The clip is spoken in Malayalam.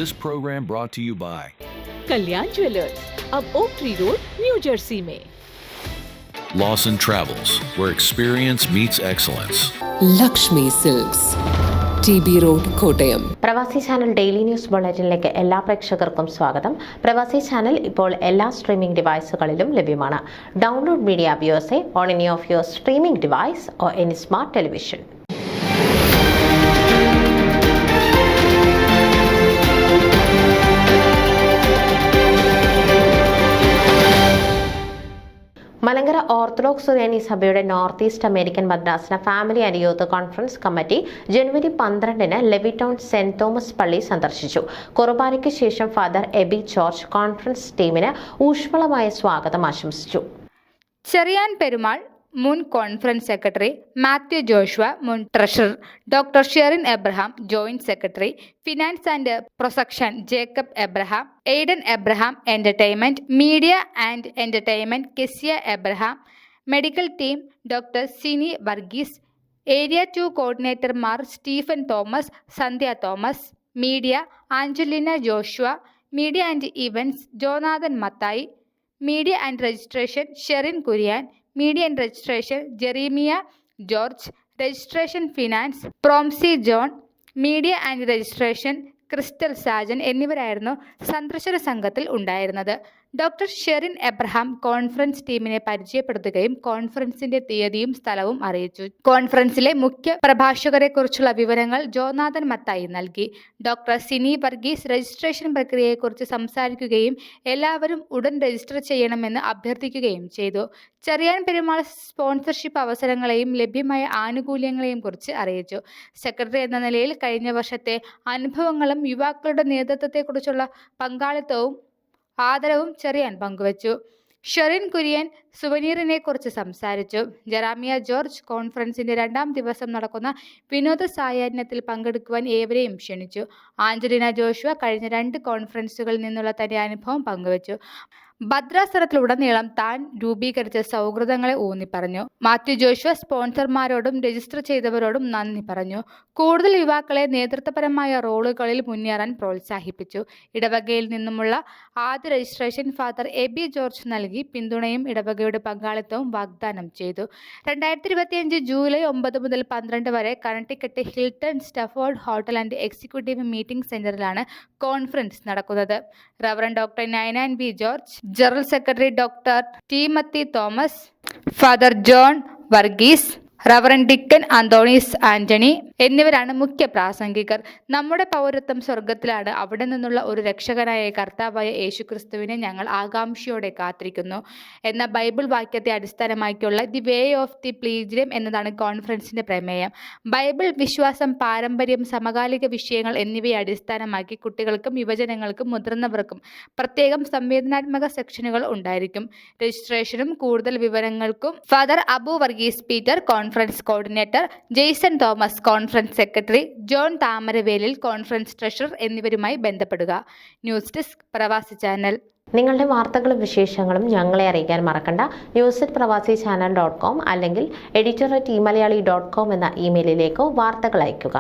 This program brought to you by Kalyan jewellers, अब oak tree road, New Jersey में। Lawson Travels, where experience meets excellence. Lakshmi silks, TB road, Kottayam. Pravasi channel daily news ബുള്ളറ്റിനിലേക്ക് എല്ലാ പ്രേക്ഷകർക്കും സ്വാഗതം. പ്രവാസി ചാനൽ ഇപ്പോൾ എല്ലാ സ്ട്രീമിംഗ് ഡിവൈസുകളിലും ലഭ്യമാണ്. ഡൗൺലോഡ് മീഡിയ വ്യൂവേഴ്സെ on any of your streaming device or any smart television. Malankara orthodox Suriyani സഭയുടെ നോർത്ത് ഈസ്റ്റ് അമേരിക്കൻ മദ്രാസന family and youth conference committee ജനുവരി 12-ന് ലെവിടൗൺ സെന്റ് തോമസ് പള്ളി സന്ദർശിച്ചു. കുർബാനയ്ക്ക് ശേഷം ഫാദർ എബി ജോർജ് കോൺഫറൻസ് ടീമിന് ഊഷ്മളമായ സ്വാഗതം ആശംസിച്ചു. ചെറിയാൻ പെരുമാൾ മുൻ കോൺഫറൻസ് സെക്രട്ടറി, മാത്യു ജോഷുവ മുൻ treasurer, doctor Sherin Abraham joint secretary, finance and പ്രൊസക്ഷൻ Jacob Abraham, Aiden Abraham entertainment, media and entertainment Kezia Abraham, medical team doctor Sini Varghese, area 2 കോർഡിനേറ്റർമാർ Stephen Thomas, Sandhya Thomas, media Angelina Joshua, media and events Jonathan Mathai, media and registration Sherin Kurian, media and registration Jeremiah George, registration finance Promsy John, media and registration Crystal Sajan എന്നിവരായിരുന്നു സന്ദർശന സംഘത്തിൽ ഉണ്ടായിരുന്നത്. ഡോക്ടർ ഷെറിൻ എബ്രഹാം കോൺഫറൻസ് ടീമിനെ പരിചയപ്പെടുത്തുകയും കോൺഫറൻസിന്റെ തീയതിയും സ്ഥലവും അറിയിച്ചു. കോൺഫറൻസിലെ മുഖ്യ പ്രഭാഷകരെക്കുറിച്ചുള്ള വിവരങ്ങൾ ജോനാഥൻ മത്തായി നൽകി. ഡോക്ടർ സിനി വർഗീസ് രജിസ്ട്രേഷൻ പ്രക്രിയയെക്കുറിച്ച് സംസാരിക്കുകയും എല്ലാവരും ഉടൻ രജിസ്റ്റർ ചെയ്യണമെന്ന് അഭ്യർത്ഥിക്കുകയും ചെയ്തു. ചെറിയാൻ പെരുമാൾ സ്പോൺസർഷിപ്പ് അവസരങ്ങളെയും ലഭ്യമായ ആനുകൂല്യങ്ങളെയും കുറിച്ച് അറിയിച്ചു. സെക്രട്ടറി എന്ന നിലയിൽ കഴിഞ്ഞ വർഷത്തെ അനുഭവങ്ങളും യുവാക്കളുടെ നേതൃത്വത്തെക്കുറിച്ചുള്ള പങ്കാളിത്തവും ആദരവും ചെറിയാൻ പങ്കുവച്ചു. ഷെറിൻ കുര്യൻ സുവനീറിനെ കുറിച്ച് സംസാരിച്ചു. ജെറാമിയ ജോർജ് കോൺഫറൻസിന്റെ 2ാം ദിവസം നടക്കുന്ന വിനോദ സായാഹ്നത്തിൽ പങ്കെടുക്കുവാൻ ഏവരെയും ക്ഷണിച്ചു. ആഞ്ചലിന ജോഷുവ കഴിഞ്ഞ 2 കോൺഫറൻസുകളിൽ നിന്നുള്ള തന്റെ അനുഭവം പങ്കുവച്ചു. ഭദ്രാസനത്തിലുടനീളം താൻ രൂപീകരിച്ച സൗഹൃദങ്ങളെ ഊന്നിപ്പറഞ്ഞു. മാത്യു ജോഷുവ സ്പോൺസർമാരോടും രജിസ്റ്റർ ചെയ്തവരോടും നന്ദി പറഞ്ഞു. കൂടുതൽ യുവാക്കളെ നേതൃത്വപരമായ റോളുകളിൽ മുന്നേറാൻ പ്രോത്സാഹിപ്പിച്ചു. ഇടവകയിൽ നിന്നുമുള്ള ആദ്യ രജിസ്ട്രേഷൻ ഫാദർ എബി ജോർജ് നൽകി പിന്തുണയും ഇടവകയുടെ പങ്കാളിത്തവും വാഗ്ദാനം ചെയ്തു. 2025 ജൂലൈ 9 മുതൽ 12 വരെ Connecticut Hilton Stafford hotel and executive meeting സെന്ററിലാണ് കോൺഫറൻസ് നടക്കുന്നത്. Reverend doctor Ninan B George, general secretary doctor Timothy Thomas, father John Varghese, reverend deacon Anthonis Antony എന്നിവരാണ് മുഖ്യ പ്രാസംഗികർ. നമ്മുടെ പൗരത്വം സ്വർഗത്തിലാണ്. അവിടെ നിന്നുള്ള ഒരു രക്ഷകനായ കർത്താവായ യേശുക്രിസ്തുവിനെ ഞങ്ങൾ ആകാംക്ഷയോടെ കാത്തിരിക്കുന്നു എന്ന ബൈബിൾ വാക്യത്തെ അടിസ്ഥാനമാക്കിയുള്ള ദി വേ ഓഫ് ദി പ്ലീജിയം എന്നതാണ് കോൺഫറൻസിന്റെ പ്രമേയം. ബൈബിൾ, വിശ്വാസം, പാരമ്പര്യം, സമകാലിക വിഷയങ്ങൾ എന്നിവയെ അടിസ്ഥാനമാക്കി കുട്ടികൾക്കും യുവജനങ്ങൾക്കും മുതിർന്നവർക്കും പ്രത്യേകം സംവേദനാത്മക സെക്ഷനുകൾ ഉണ്ടായിരിക്കും. രജിസ്ട്രേഷനും കൂടുതൽ വിവരങ്ങൾക്കും father Abu Varghese Peter conference coordinator, Jason Thomas conference secretary, John Thamaravelil conference treasurer എന്നിവരുമായി ബന്ധപ്പെടുക. News desk Pravasi channel. നിങ്ങളുടെ വാർത്തകളും വിശേഷങ്ങളും ഞങ്ങളെ അറിയിക്കാൻ മറക്കണ്ട. news@pravasichannel.com അല്ലെങ്കിൽ editor@eMalayali.com എന്ന ഇമെയിലിലേക്കോ വാർത്തകൾ അയയ്ക്കുക.